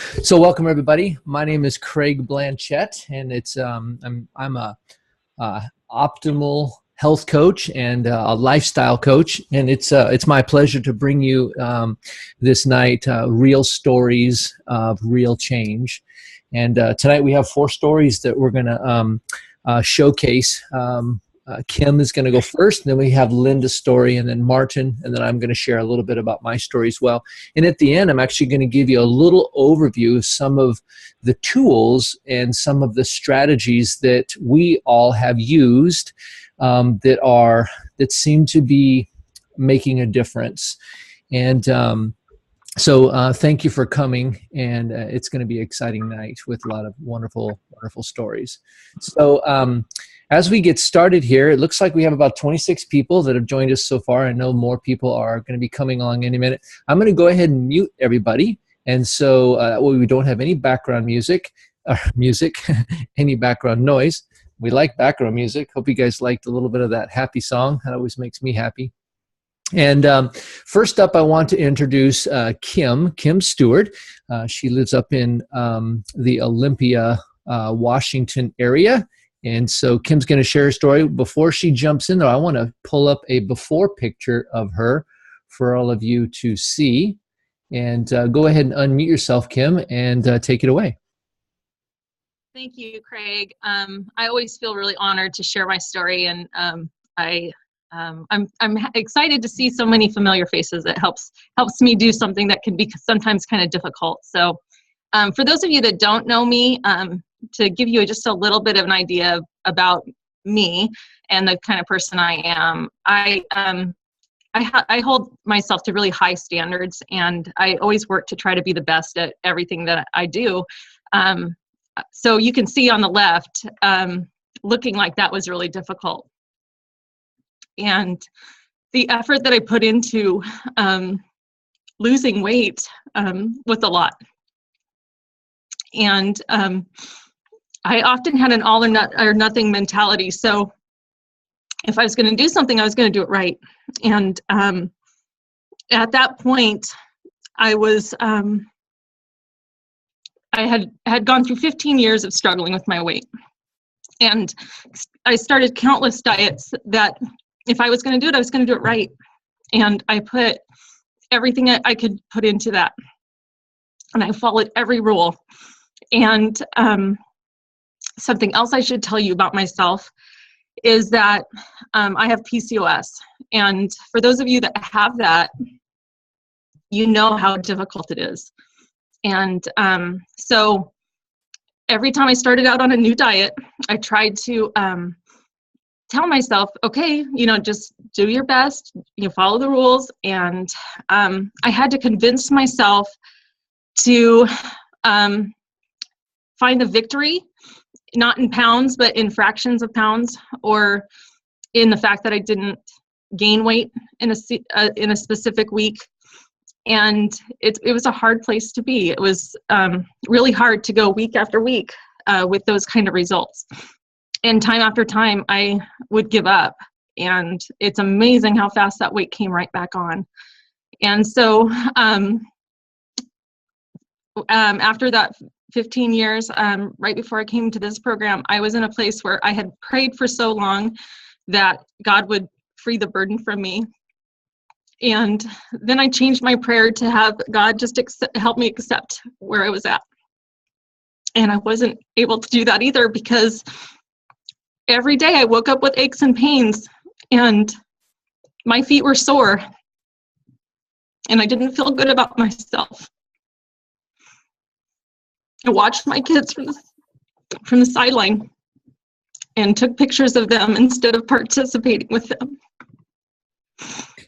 So welcome everybody. My name is Craig Blanchett, and I'm a optimal health coach and a lifestyle coach, and it's my pleasure to bring you this night real stories of real change. And tonight we have 4 stories that we're going to showcase. Kim is going to go first, and then we have Linda's story, and then Martin, and then I'm going to share a little bit about my story as well. And at the end, I'm actually going to give you a little overview of some of the tools and some of the strategies that we all have used that seem to be making a difference. And so thank you for coming, and it's going to be an exciting night with a lot of wonderful, wonderful stories. So as we get started here, it looks like we have about 26 people that have joined us so far. I know more people are going to be coming along any minute. I'm going to go ahead and mute everybody, and so that way we don't have any background music, any background noise. We like background music. Hope you guys liked a little bit of that happy song. That always makes me happy. And first up, I want to introduce Kim Stewart. She lives up in the Olympia, Washington area. And so Kim's going to share her story. Before she jumps in, though, I want to pull up a before picture of her for all of you to see. And go ahead and unmute yourself, Kim, and take it away. Thank you, Craig. I always feel really honored to share my story, and I'm excited to see so many familiar faces. It helps me do something that can be sometimes kind of difficult. So for those of you that don't know me, to give you just a little bit of an idea about me and the kind of person I am, I hold myself to really high standards, and I always work to try to be the best at everything that I do. So you can see on the left, looking like that was really difficult. And the effort that I put into losing weight was a lot. And I often had an all or nothing mentality. So if I was going to do something, I was going to do it right. And at that point, I was I had gone through 15 years of struggling with my weight. And I started countless diets that if I was going to do it, I was going to do it right. And I put everything I could put into that. And I followed every rule. And something else I should tell you about myself is that I have PCOS. And for those of you that have that, you know how difficult it is. And so every time I started out on a new diet, I tried to tell myself, okay, just do your best, follow the rules. And I had to convince myself to find the victory, not in pounds, but in fractions of pounds, or in the fact that I didn't gain weight in a specific week. And it was a hard place to be. It was really hard to go week after week with those kind of results. And time after time, I would give up. And it's amazing how fast that weight came right back on. And so after that 15 years, right before I came to this program, I was in a place where I had prayed for so long that God would free the burden from me. And then I changed my prayer to have God just help me accept where I was at. And I wasn't able to do that either, because every day I woke up with aches and pains, and my feet were sore, and I didn't feel good about myself. I watched my kids from the sideline and took pictures of them instead of participating with them.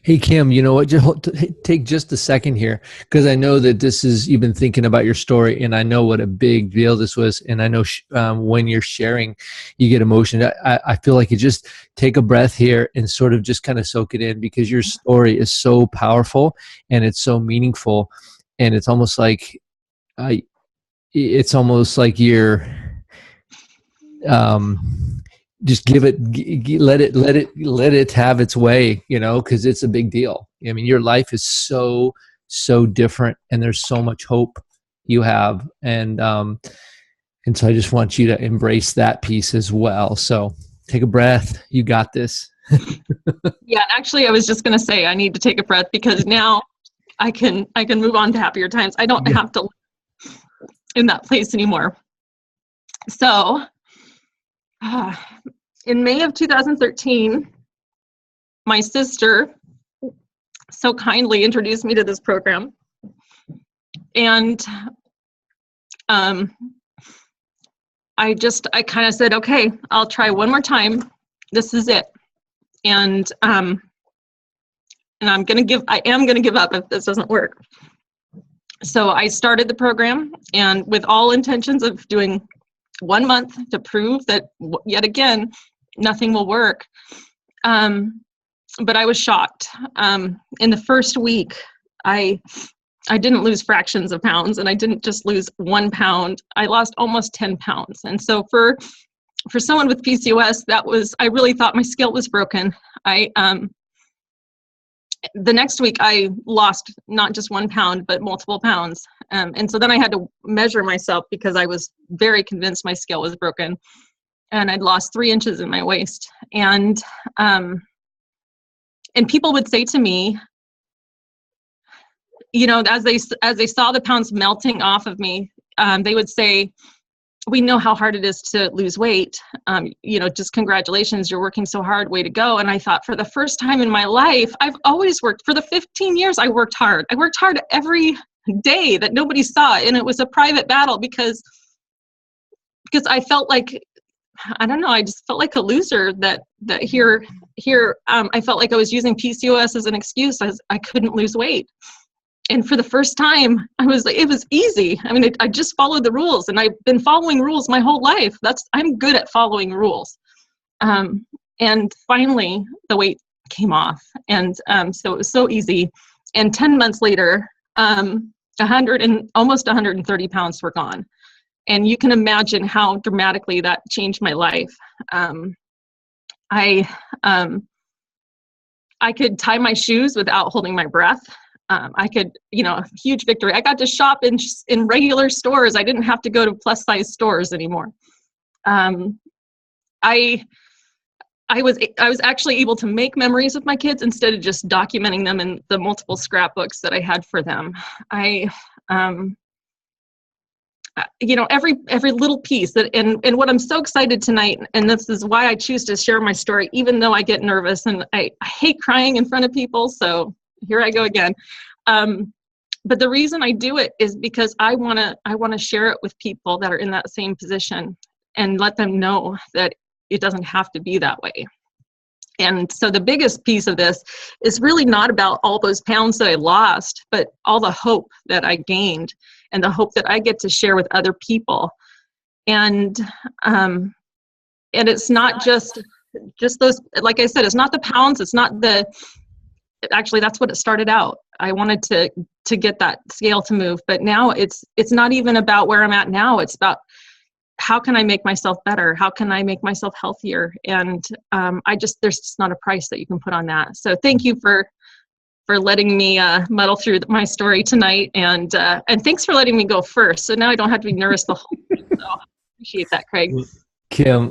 Hey, Kim, you know what? Just take just a second here, because I know that you've been thinking about your story, and I know what a big deal this was. And I know when you're sharing, you get emotional. I feel like you just take a breath here and sort of just kind of soak it in, because your story is so powerful and it's so meaningful. And it's almost like you're just let it have its way, because it's a big deal. I mean, your life is so different, and there's so much hope you have. And so I just want you to embrace that piece as well. So take a breath. You got this. Yeah, actually, I was just going to say I need to take a breath because now I can move on to happier times. I don't have to live in that place anymore. So in May of 2013, my sister so kindly introduced me to this program. And I kind of said, okay, I'll try one more time. This is it. And I am going to give up if this doesn't work. So I started the program, and with all intentions of doing 1 month to prove that yet again, nothing will work. But I was shocked. In the first week, I didn't lose fractions of pounds, and I didn't just lose 1 pound. I lost almost 10 pounds. And so for someone with PCOS, I really thought my scale was broken. The next week I lost not just 1 pound, but multiple pounds. And so then I had to measure myself because I was very convinced my scale was broken, and I'd lost 3 inches in my waist. And people would say to me, as they saw the pounds melting off of me, they would say, we know how hard it is to lose weight. Just congratulations, you're working so hard, way to go. And I thought, for the first time in my life, I've always worked. For the 15 years, I worked hard. I worked hard every day that nobody saw. And it was a private battle because I felt like, I don't know, I just felt like a loser that here, I felt like I was using PCOS as an excuse as I couldn't lose weight. And for the first time, it was easy. I mean, I just followed the rules, and I've been following rules my whole life. I'm good at following rules. And finally, the weight came off. And so it was so easy. And 10 months later, 100 and almost 130 pounds were gone. And you can imagine how dramatically that changed my life. I could tie my shoes without holding my breath. I could, huge victory. I got to shop in regular stores. I didn't have to go to plus size stores anymore. I was actually able to make memories with my kids instead of just documenting them in the multiple scrapbooks that I had for them. Every little piece and what I'm so excited tonight, and this is why I choose to share my story, even though I get nervous and I hate crying in front of people. So here I go again. But the reason I do it is because I want to share it with people that are in that same position and let them know that it doesn't have to be that way. And so the biggest piece of this is really not about all those pounds that I lost, but all the hope that I gained and the hope that I get to share with other people. And it's not just those, like I said, it's not the pounds, it's not actually that's what it started out. I wanted to get that scale to move, but now it's not even about where I'm at now. It's about how can I make myself better? How can I make myself healthier? And there's just not a price that you can put on that. So thank you for letting me muddle through my story tonight, and thanks for letting me go first. So now I don't have to be nervous the whole time. So I appreciate that, Craig. Kim,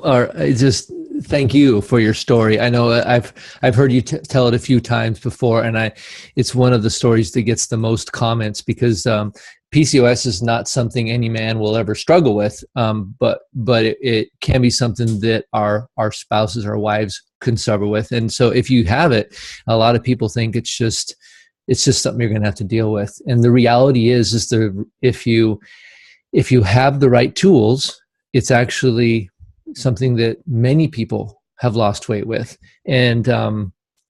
just thank you for your story. I know I've heard you tell it a few times before, and it's one of the stories that gets the most comments because PCOS is not something any man will ever struggle with, but it can be something that our spouses, our wives can suffer with. And so if you have it, a lot of people think it's just something you're going to have to deal with. And the reality is if you have the right tools, it's actually something that many people have lost weight with. And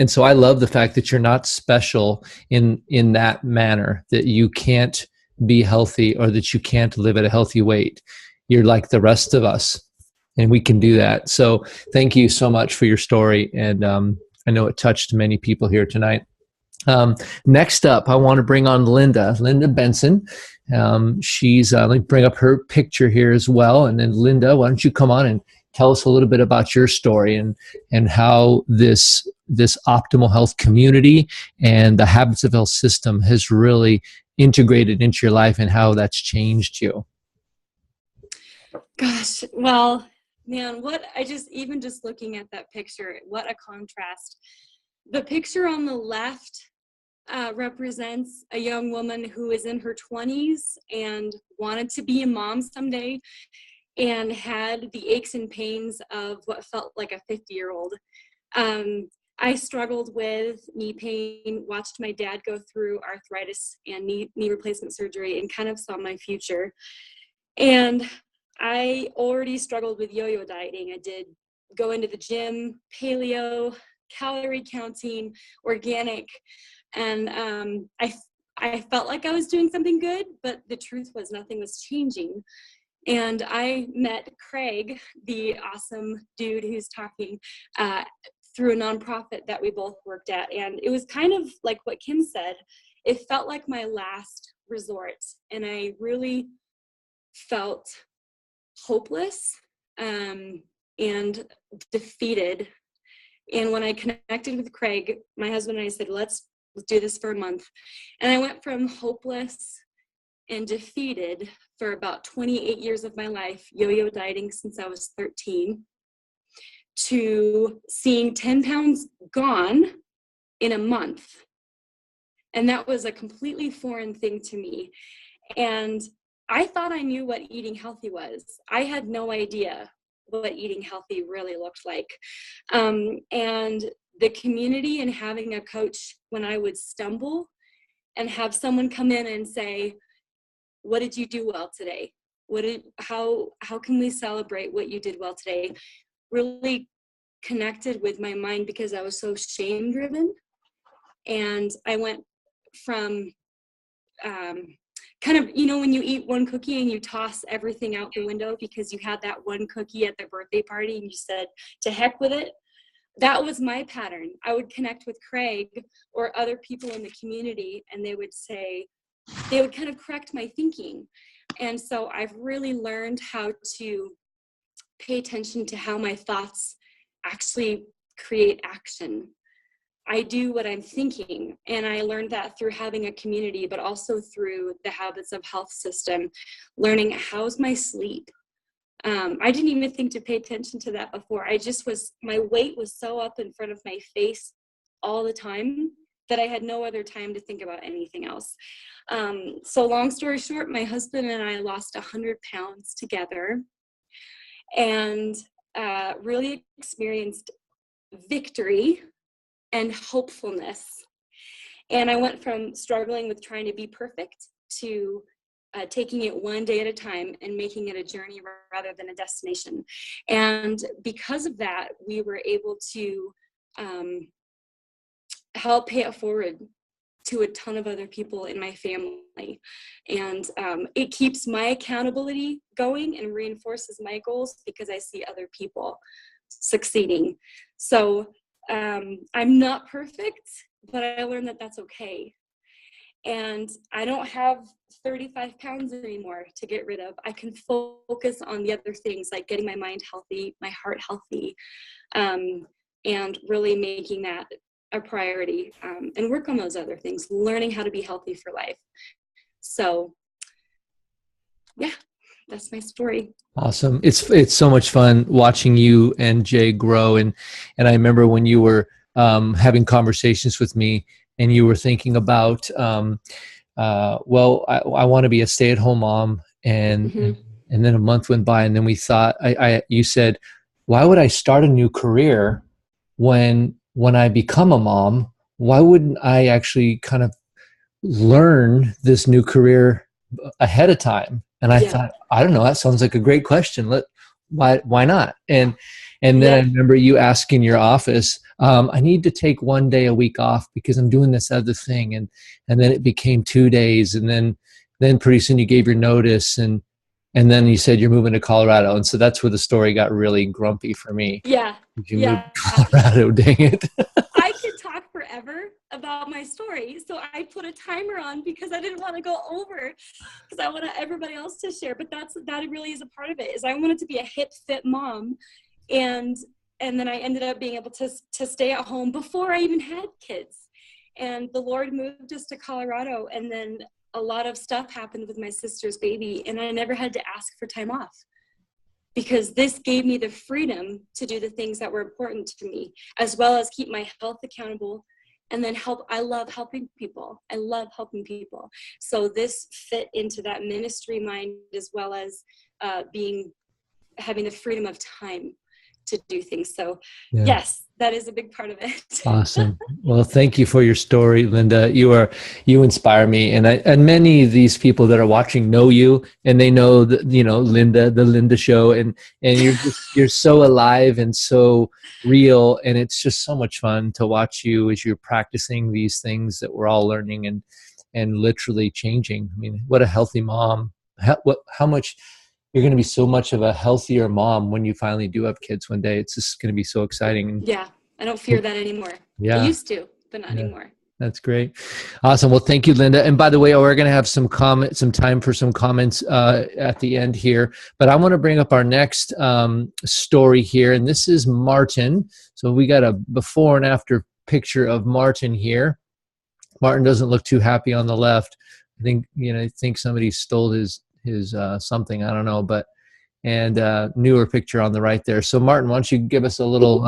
so I love the fact that you're not special in that manner, that you can't be healthy or that you can't live at a healthy weight. You're like the rest of us, and we can do that. So thank you so much for your story. And I know it touched many people here tonight. Next up, I want to bring on Linda Benson. She's, let me bring up her picture here as well. And then Linda, why don't you come on and tell us a little bit about your story and how this optimal health community and the Habits of Health system has really integrated into your life and how that's changed you? Gosh, well, man, even just looking at that picture, what a contrast. The picture on the left represents a young woman who is in her 20s and wanted to be a mom someday and had the aches and pains of what felt like a 50-year-old. I struggled with knee pain, watched my dad go through arthritis and knee replacement surgery, and kind of saw my future. And I already struggled with yo-yo dieting. I did go into the gym, paleo, calorie counting, organic, and I felt like I was doing something good, but the truth was nothing was changing. And I met Craig, the awesome dude who's talking, through a nonprofit that we both worked at. And it was kind of like what Kim said. It felt like my last resort. And I really felt hopeless and defeated. And when I connected with Craig, my husband and I said, let's do this for a month. And I went from hopeless and defeated for about 28 years of my life, yo-yo dieting since I was 13, to seeing 10 pounds gone in a month. And that was a completely foreign thing to me. And I thought I knew what eating healthy was. I had no idea what eating healthy really looked like. And the community and having a coach when I would stumble and have someone come in and say, what did you do well today? How can we celebrate what you did well today? Really connected with my mind because I was so shame driven. And I went from kind of, when you eat one cookie and you toss everything out the window because you had that one cookie at the birthday party and you said, to heck with it. That was my pattern. I would connect with Craig or other people in the community and they would kind of correct my thinking. And so I've really learned how to pay attention to how my thoughts actually create action. I do what I'm thinking, and I learned that through having a community, but also through the Habits of Health system, learning how's my sleep. I didn't even think to pay attention to that before. My weight was so up in front of my face all the time that I had no other time to think about anything else. So long story short, my husband and I lost 100 pounds together and really experienced victory and hopefulness. And I went from struggling with trying to be perfect to taking it one day at a time and making it a journey rather than a destination. And because of that, we were able to help pay it forward to a ton of other people in my family. And it keeps my accountability going and reinforces my goals because I see other people succeeding. So I'm not perfect, but I learned that that's okay. And I don't have 35 pounds anymore to get rid of. I can focus on the other things like getting my mind healthy, my heart healthy, and really making that a priority, and work on those other things, learning how to be healthy for life. So yeah, that's my story. Awesome. It's so much fun watching you and Jay grow. And I remember when you were having conversations with me and you were thinking about, I want to be a stay-at-home mom. And then a month went by and then we thought, you said, why would I start a new career when I become a mom? Why wouldn't I actually kind of learn this new career ahead of time? And I thought, I don't know, that sounds like a great question. Why not? And then I remember you asking your office, I need to take one day a week off because I'm doing this other thing. And then it became 2 days. And then pretty soon you gave your notice and then you said you're moving to Colorado. And so that's where the story got really grumpy for me. Yeah. You moved to Colorado, dang it. I could talk forever about my story. So I put a timer on because I didn't want to go over because I wanted everybody else to share. But that really is a part of it, is I wanted to be a hip, fit mom. And then I ended up being able to stay at home before I even had kids. And the Lord moved us to Colorado. And then a lot of stuff happened with my sister's baby, and I never had to ask for time off, because this gave me the freedom to do the things that were important to me, as well as keep my health accountable and then help. I love helping people. I love helping people. So this fit into that ministry mind, as well as having the freedom of time to do things. So yes, that is a big part of it. Awesome. Well, thank you for your story, Linda. You inspire me, and many of these people that are watching know you, and they know that, Linda, the Linda Show, and you're so alive and so real, and it's just so much fun to watch you as you're practicing these things that we're all learning and literally changing. I mean, what a healthy mom! How much. You're going to be so much of a healthier mom when you finally do have kids one day. It's just going to be so exciting. Yeah, I don't fear that anymore. Yeah. I used to, but not anymore. That's great. Awesome. Well, thank you, Linda. And by the way, we're going to have some time for some comments at the end here. But I want to bring up our next story here. And this is Martin. So we got a before and after picture of Martin here. Martin doesn't look too happy on the left. I think somebody stole his something, I don't know, but newer picture on the right there. So Martin, why don't you give us a little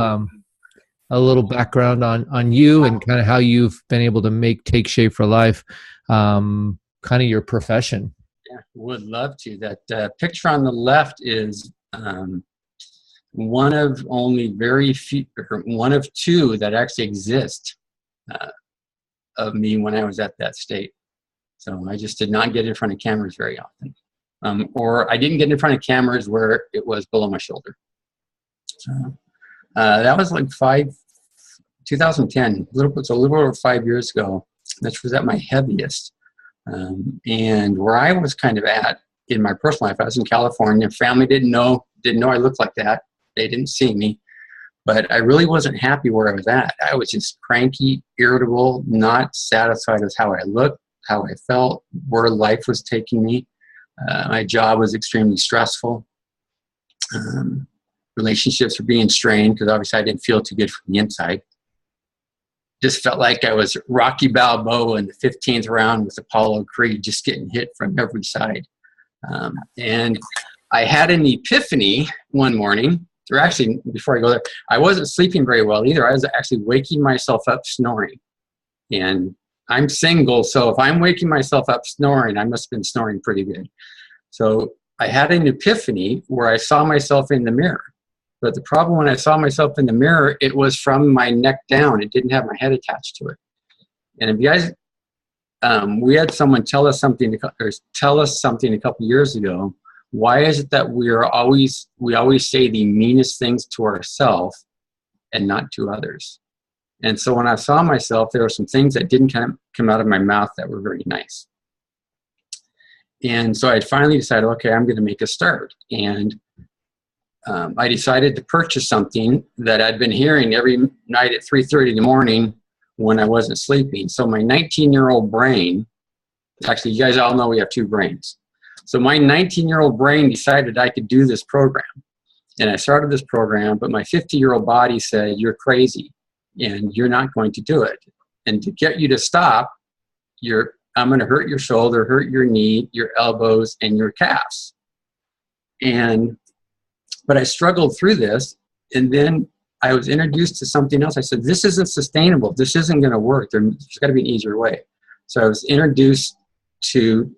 background on you and kind of how you've been able to take Shape for Life, kind of your profession. Yeah, would love to. That picture on the left is one of only very few, one of two that actually exist of me when I was at that state. So I just did not get in front of cameras very often. Or I didn't get in front of cameras where it was below my shoulder. So that was like 2010, it's a little over 5 years ago. That was at my heaviest. And where I was kind of at in my personal life, I was in California. Family didn't know I looked like that. They didn't see me. But I really wasn't happy where I was at. I was just cranky, irritable, not satisfied with how I looked, how I felt, where life was taking me. My job was extremely stressful. Relationships were being strained because obviously I didn't feel too good from the inside. Just felt like I was Rocky Balboa in the 15th round with Apollo Creed, just getting hit from every side. And I had an epiphany one morning, or actually before I go there, I wasn't sleeping very well either. I was actually waking myself up snoring. And I'm single, so if I'm waking myself up snoring, I must have been snoring pretty good. So I had an epiphany where I saw myself in the mirror. But the problem when I saw myself in the mirror, it was from my neck down. It didn't have my head attached to it. And if you guys, we had someone tell us something a couple years ago. Why is it that we always say the meanest things to ourselves and not to others? And so when I saw myself, there were some things that didn't come out of my mouth that were very nice. And so I finally decided, okay, I'm going to make a start. And I decided to purchase something that I'd been hearing every night at 3:30 in the morning when I wasn't sleeping. So my 19-year-old brain, actually, you guys all know we have two brains. So my 19-year-old brain decided I could do this program. And I started this program, but my 50-year-old body said, you're crazy. And you're not going to do it. And to get you to stop, I'm going to hurt your shoulder, hurt your knee, your elbows, and your calves. But I struggled through this, and then I was introduced to something else. I said, this isn't sustainable. This isn't going to work. There's got to be an easier way. So I was introduced to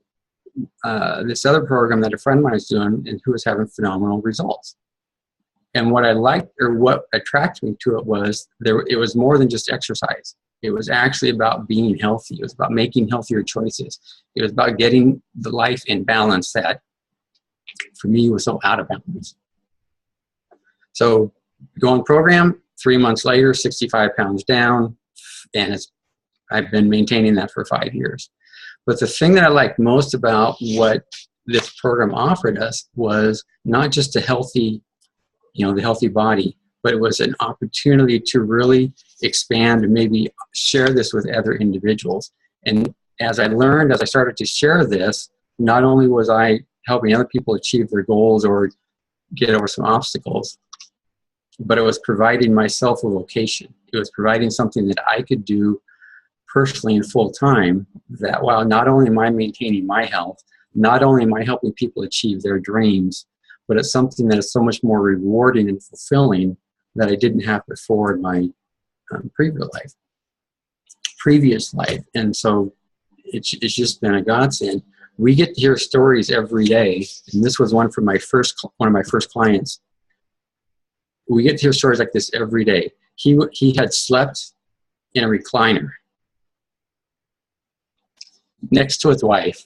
this other program that a friend of mine was doing and who was having phenomenal results. And what I liked, or what attracted me to it was it was more than just exercise. It was actually about being healthy. It was about making healthier choices. It was about getting the life in balance that, for me, was so out of balance. So, go on program, 3 months later, 65 pounds down, and I've been maintaining that for 5 years. But the thing that I liked most about what this program offered us was not just the healthy body, but it was an opportunity to really expand and maybe share this with other individuals. And as I started to share this, not only was I helping other people achieve their goals or get over some obstacles, but it was providing myself a vocation. It was providing something that I could do personally and full time, that while not only am I maintaining my health, not only am I helping people achieve their dreams, but it's something that is so much more rewarding and fulfilling that I didn't have before in my previous life. And so it's just been a godsend. We get to hear stories every day, and this was one of my first clients. We get to hear stories like this every day. He had slept in a recliner next to his wife.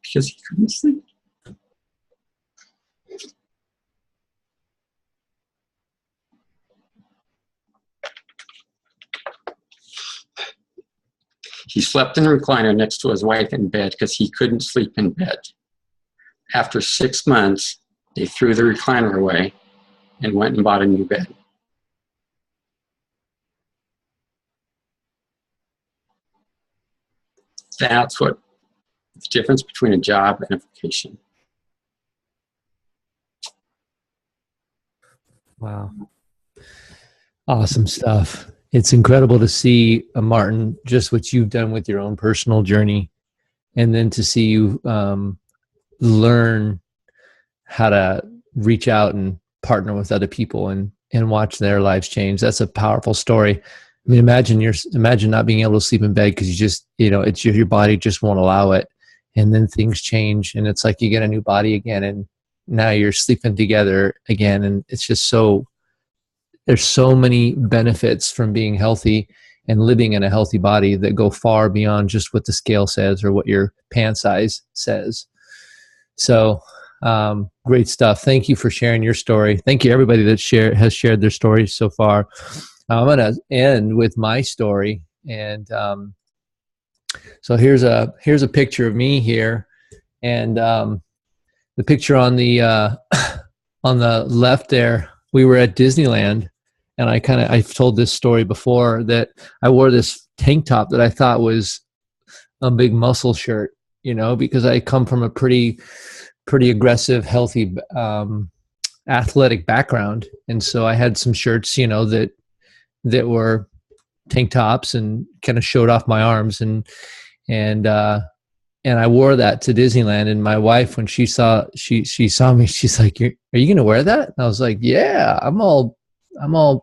Because he couldn't sleep. He slept in a recliner next to his wife in bed because he couldn't sleep in bed. After 6 months, they threw the recliner away and went and bought a new bed. That's what the difference between a job and a vocation. Wow. Awesome stuff. It's incredible to see, Martin, just what you've done with your own personal journey, and then to see you learn how to reach out and partner with other people and watch their lives change. That's a powerful story. I mean, imagine not being able to sleep in bed because you just, it's your body just won't allow it. And then things change, and it's like you get a new body again, and now you're sleeping together again. And it's just there's so many benefits from being healthy and living in a healthy body that go far beyond just what the scale says or what your pant size says. So great stuff. Thank you for sharing your story. Thank you everybody that has shared their stories so far. I'm going to end with my story. And so here's a picture of me here. And the picture on the left there, we were at Disneyland. And I've told this story before, that I wore this tank top that I thought was a big muscle shirt, because I come from a pretty aggressive, healthy, athletic background. And so I had some shirts, that were tank tops and kind of showed off my arms. And I wore that to Disneyland. And my wife, when she saw me, she's like, are you going to wear that? And I was like, yeah, I'm all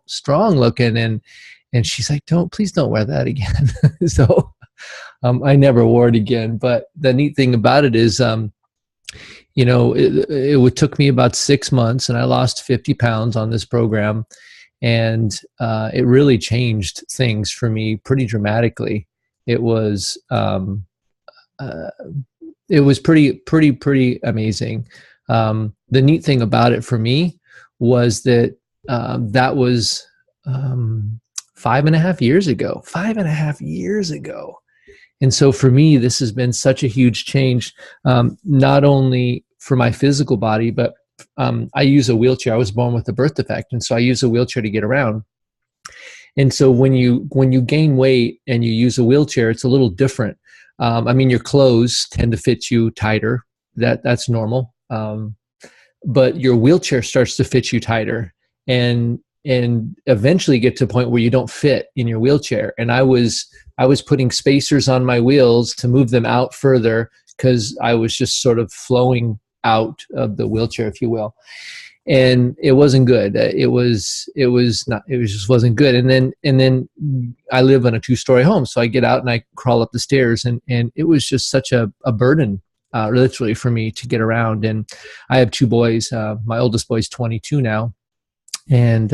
strong looking. And she's like, please don't wear that again. So I never wore it again. But the neat thing about it is, it took me about 6 months, and I lost 50 pounds on this program. And it really changed things for me pretty dramatically. It was pretty amazing. The neat thing about it for me was that that was 5.5 years ago. 5.5 years ago. And so for me, this has been such a huge change, not only for my physical body, but I use a wheelchair. I was born with a birth defect, and so I use a wheelchair to get around. And so when you gain weight and you use a wheelchair, it's a little different. Your clothes tend to fit you tighter. That's normal. But your wheelchair starts to fit you tighter, and eventually get to a point where you don't fit in your wheelchair. And I was putting spacers on my wheels to move them out further, because I was just sort of flowing out of the wheelchair, if you will. And it wasn't good. It just wasn't good. And then I live in a 2-story home. So I get out and I crawl up the stairs, and it was just such a burden, literally, for me to get around. And I have 2 boys. My oldest boy's 22 now. And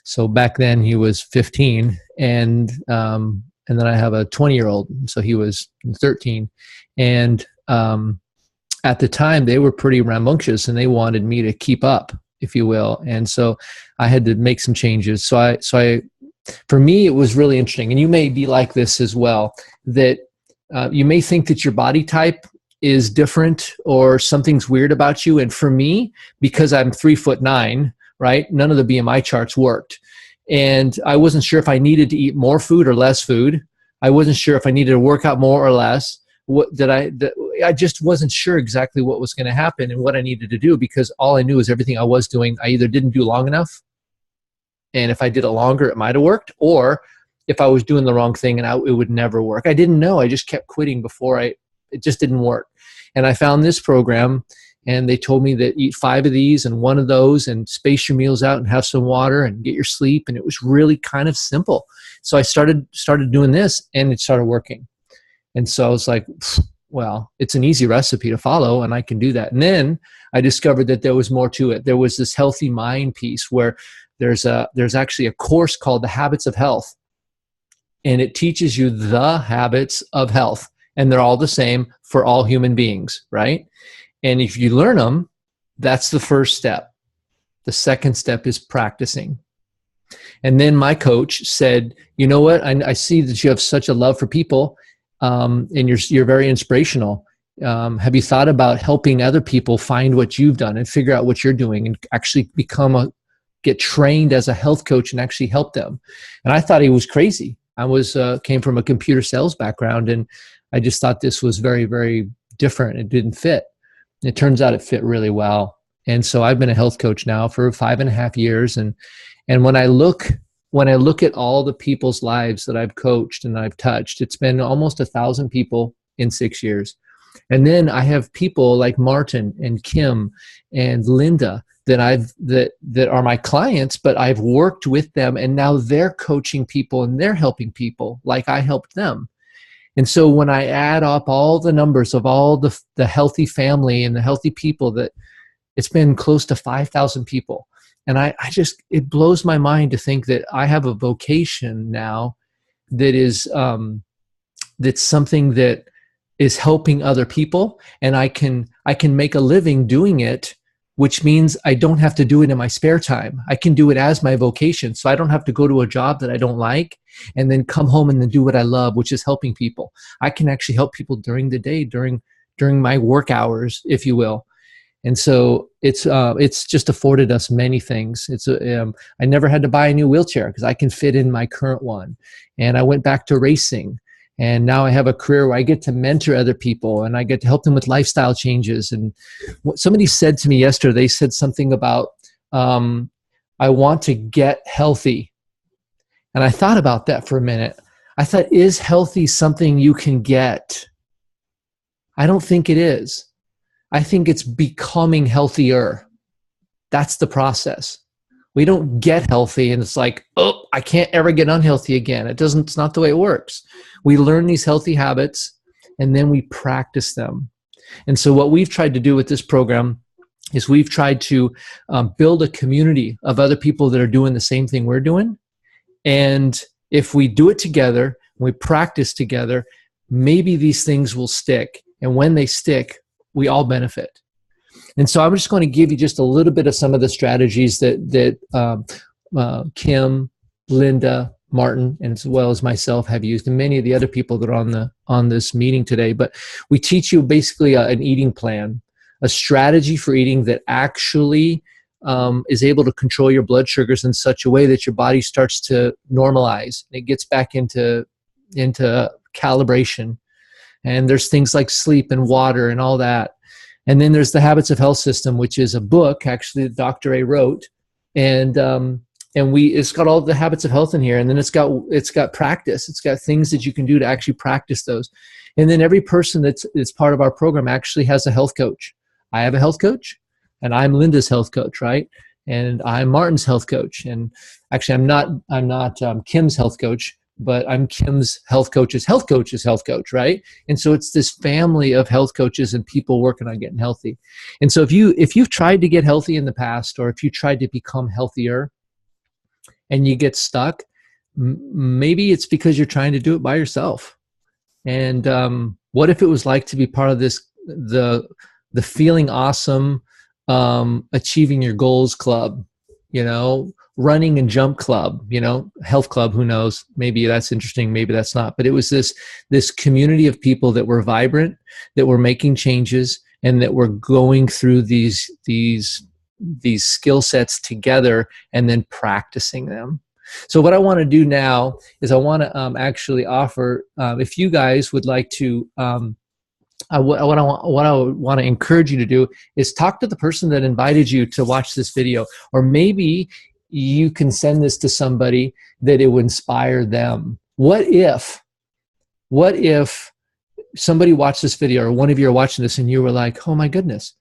so back then he was 15, and then I have a 20-year-old, so he was 13. And at the time, they were pretty rambunctious, and they wanted me to keep up, if you will. And so I had to make some changes. So for me, it was really interesting. And you may be like this as well, that you may think that your body type is different or something's weird about you. And for me, because I'm 3'9", right, none of the BMI charts worked. And I wasn't sure if I needed to eat more food or less food. I wasn't sure if I needed to work out more or less. that I just wasn't sure exactly what was going to happen and what I needed to do, because all I knew is everything I was doing, I either didn't do long enough, and if I did it longer, it might have worked, or if I was doing the wrong thing and it would never work. I didn't know. I just kept quitting it just didn't work. And I found this program, and they told me that eat 5 of these and 1 of those, and space your meals out and have some water and get your sleep. And it was really kind of simple. So I started doing this, and it started working. And so I was like, well, it's an easy recipe to follow, and I can do that. And then I discovered that there was more to it. There was this healthy mind piece where there's actually a course called The Habits of Health, and it teaches you the habits of health, and they're all the same for all human beings, right? And if you learn them, that's the first step. The second step is practicing. And then my coach said, you know what? I see that you have such a love for people, and you're very inspirational. Have you thought about helping other people find what you've done and figure out what you're doing and actually get trained as a health coach and actually help them? And I thought he was crazy. I came from a computer sales background, and I just thought this was very, very different. It didn't fit. It turns out it fit really well. And so I've been a health coach now for 5.5 years. And when I look at all the people's lives that I've coached and I've touched, it's been almost 1,000 people in 6 years. And then I have people like Martin and Kim and Linda that are my clients, but I've worked with them, and now they're coaching people and they're helping people like I helped them. And so when I add up all the numbers of all the healthy family and the healthy people, that it's been close to 5,000 people. And it blows my mind to think that I have a vocation now that is, that's something that is helping other people, and I can make a living doing it, which means I don't have to do it in my spare time. I can do it as my vocation. So I don't have to go to a job that I don't like and then come home and then do what I love, which is helping people. I can actually help people during the day, during my work hours, if you will. And so it's just afforded us many things. I never had to buy a new wheelchair because I can fit in my current one. And I went back to racing. And now I have a career where I get to mentor other people, and I get to help them with lifestyle changes. And what somebody said to me yesterday, they said something about, I want to get healthy. And I thought about that for a minute. I thought, is healthy something you can get? I don't think it is. I think it's becoming healthier. That's the process. We don't get healthy and it's like, oh, I can't ever get unhealthy again. It's not the way it works. We learn these healthy habits and then we practice them. And so what we've tried to do with this program is we've tried to build a community of other people that are doing the same thing we're doing. And if we do it together, we practice together, maybe these things will stick. And when they stick, we all benefit. And so I'm just going to give you just a little bit of some of the strategies that Kim, Linda, Martin, and as well as myself have used, and many of the other people that are on this meeting today. But we teach you basically an eating plan, a strategy for eating that actually is able to control your blood sugars in such a way that your body starts to normalize. It gets back into calibration. And there's things like sleep and water and all that. And then there's the Habits of Health System, which is a book actually that Dr. A wrote, and it's got all the habits of health in here. And then it's got practice. It's got things that you can do to actually practice those. And then every person that's part of our program actually has a health coach. I have a health coach, and I'm Linda's health coach, right? And I'm Martin's health coach. And actually, I'm not Kim's health coach, but I'm Kim's health coach's health coach, right? And so it's this family of health coaches and people working on getting healthy. And so if you've tried to get healthy in the past, or if you tried to become healthier and you get stuck, maybe it's because you're trying to do it by yourself. And what if it was like to be part of this, the feeling awesome, achieving your goals club, running and jump club, health club, who knows, maybe that's interesting, maybe that's not. But it was this community of people that were vibrant, that were making changes, and that were going through these skill sets together and then practicing them. So what I want to do now is I want to actually offer, if you guys would like to what I want to encourage you to do is talk to the person that invited you to watch this video, or maybe you can send this to somebody that it would inspire them. What if somebody watched this video, or one of you are watching this and you were like, oh my goodness,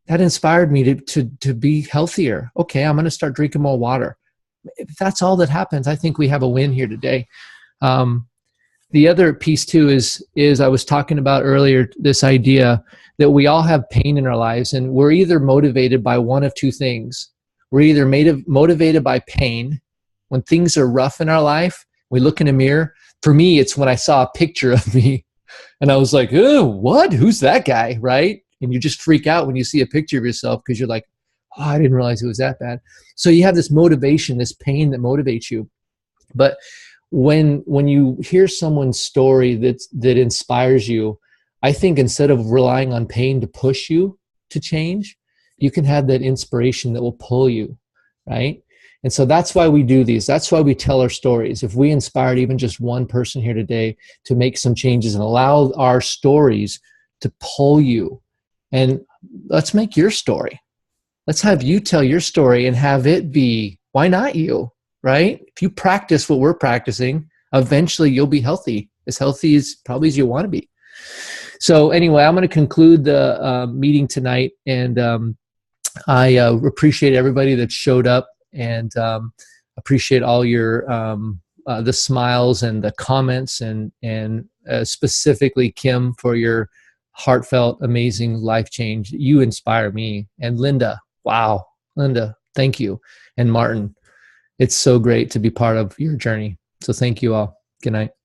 that inspired me to be healthier. Okay, I'm going to start drinking more water. If that's all that happens, I think we have a win here today. The other piece too is I was talking about earlier, this idea that we all have pain in our lives, and we're either motivated by one of two things. We're either motivated by pain. When things are rough in our life, we look in a mirror. For me, it's when I saw a picture of me and I was like, oh, what? Who's that guy, right? And you just freak out when you see a picture of yourself because you're like, oh, I didn't realize it was that bad. So you have this motivation, this pain that motivates you. But when you hear someone's story that inspires you, I think instead of relying on pain to push you to change, you can have that inspiration that will pull you, right? And so that's why we do these. That's why we tell our stories. If we inspired even just one person here today to make some changes and allow our stories to pull you, and let's make your story. Let's have you tell your story and have it be, why not you, right? If you practice what we're practicing, eventually you'll be healthy as probably as you want to be. So anyway, I'm going to conclude the meeting tonight, and I appreciate everybody that showed up, and appreciate all your the smiles and the comments, and specifically Kim for your heartfelt, amazing life change. You inspire me. And Linda, wow, Linda, thank you. And Martin, it's so great to be part of your journey. So thank you all. Good night.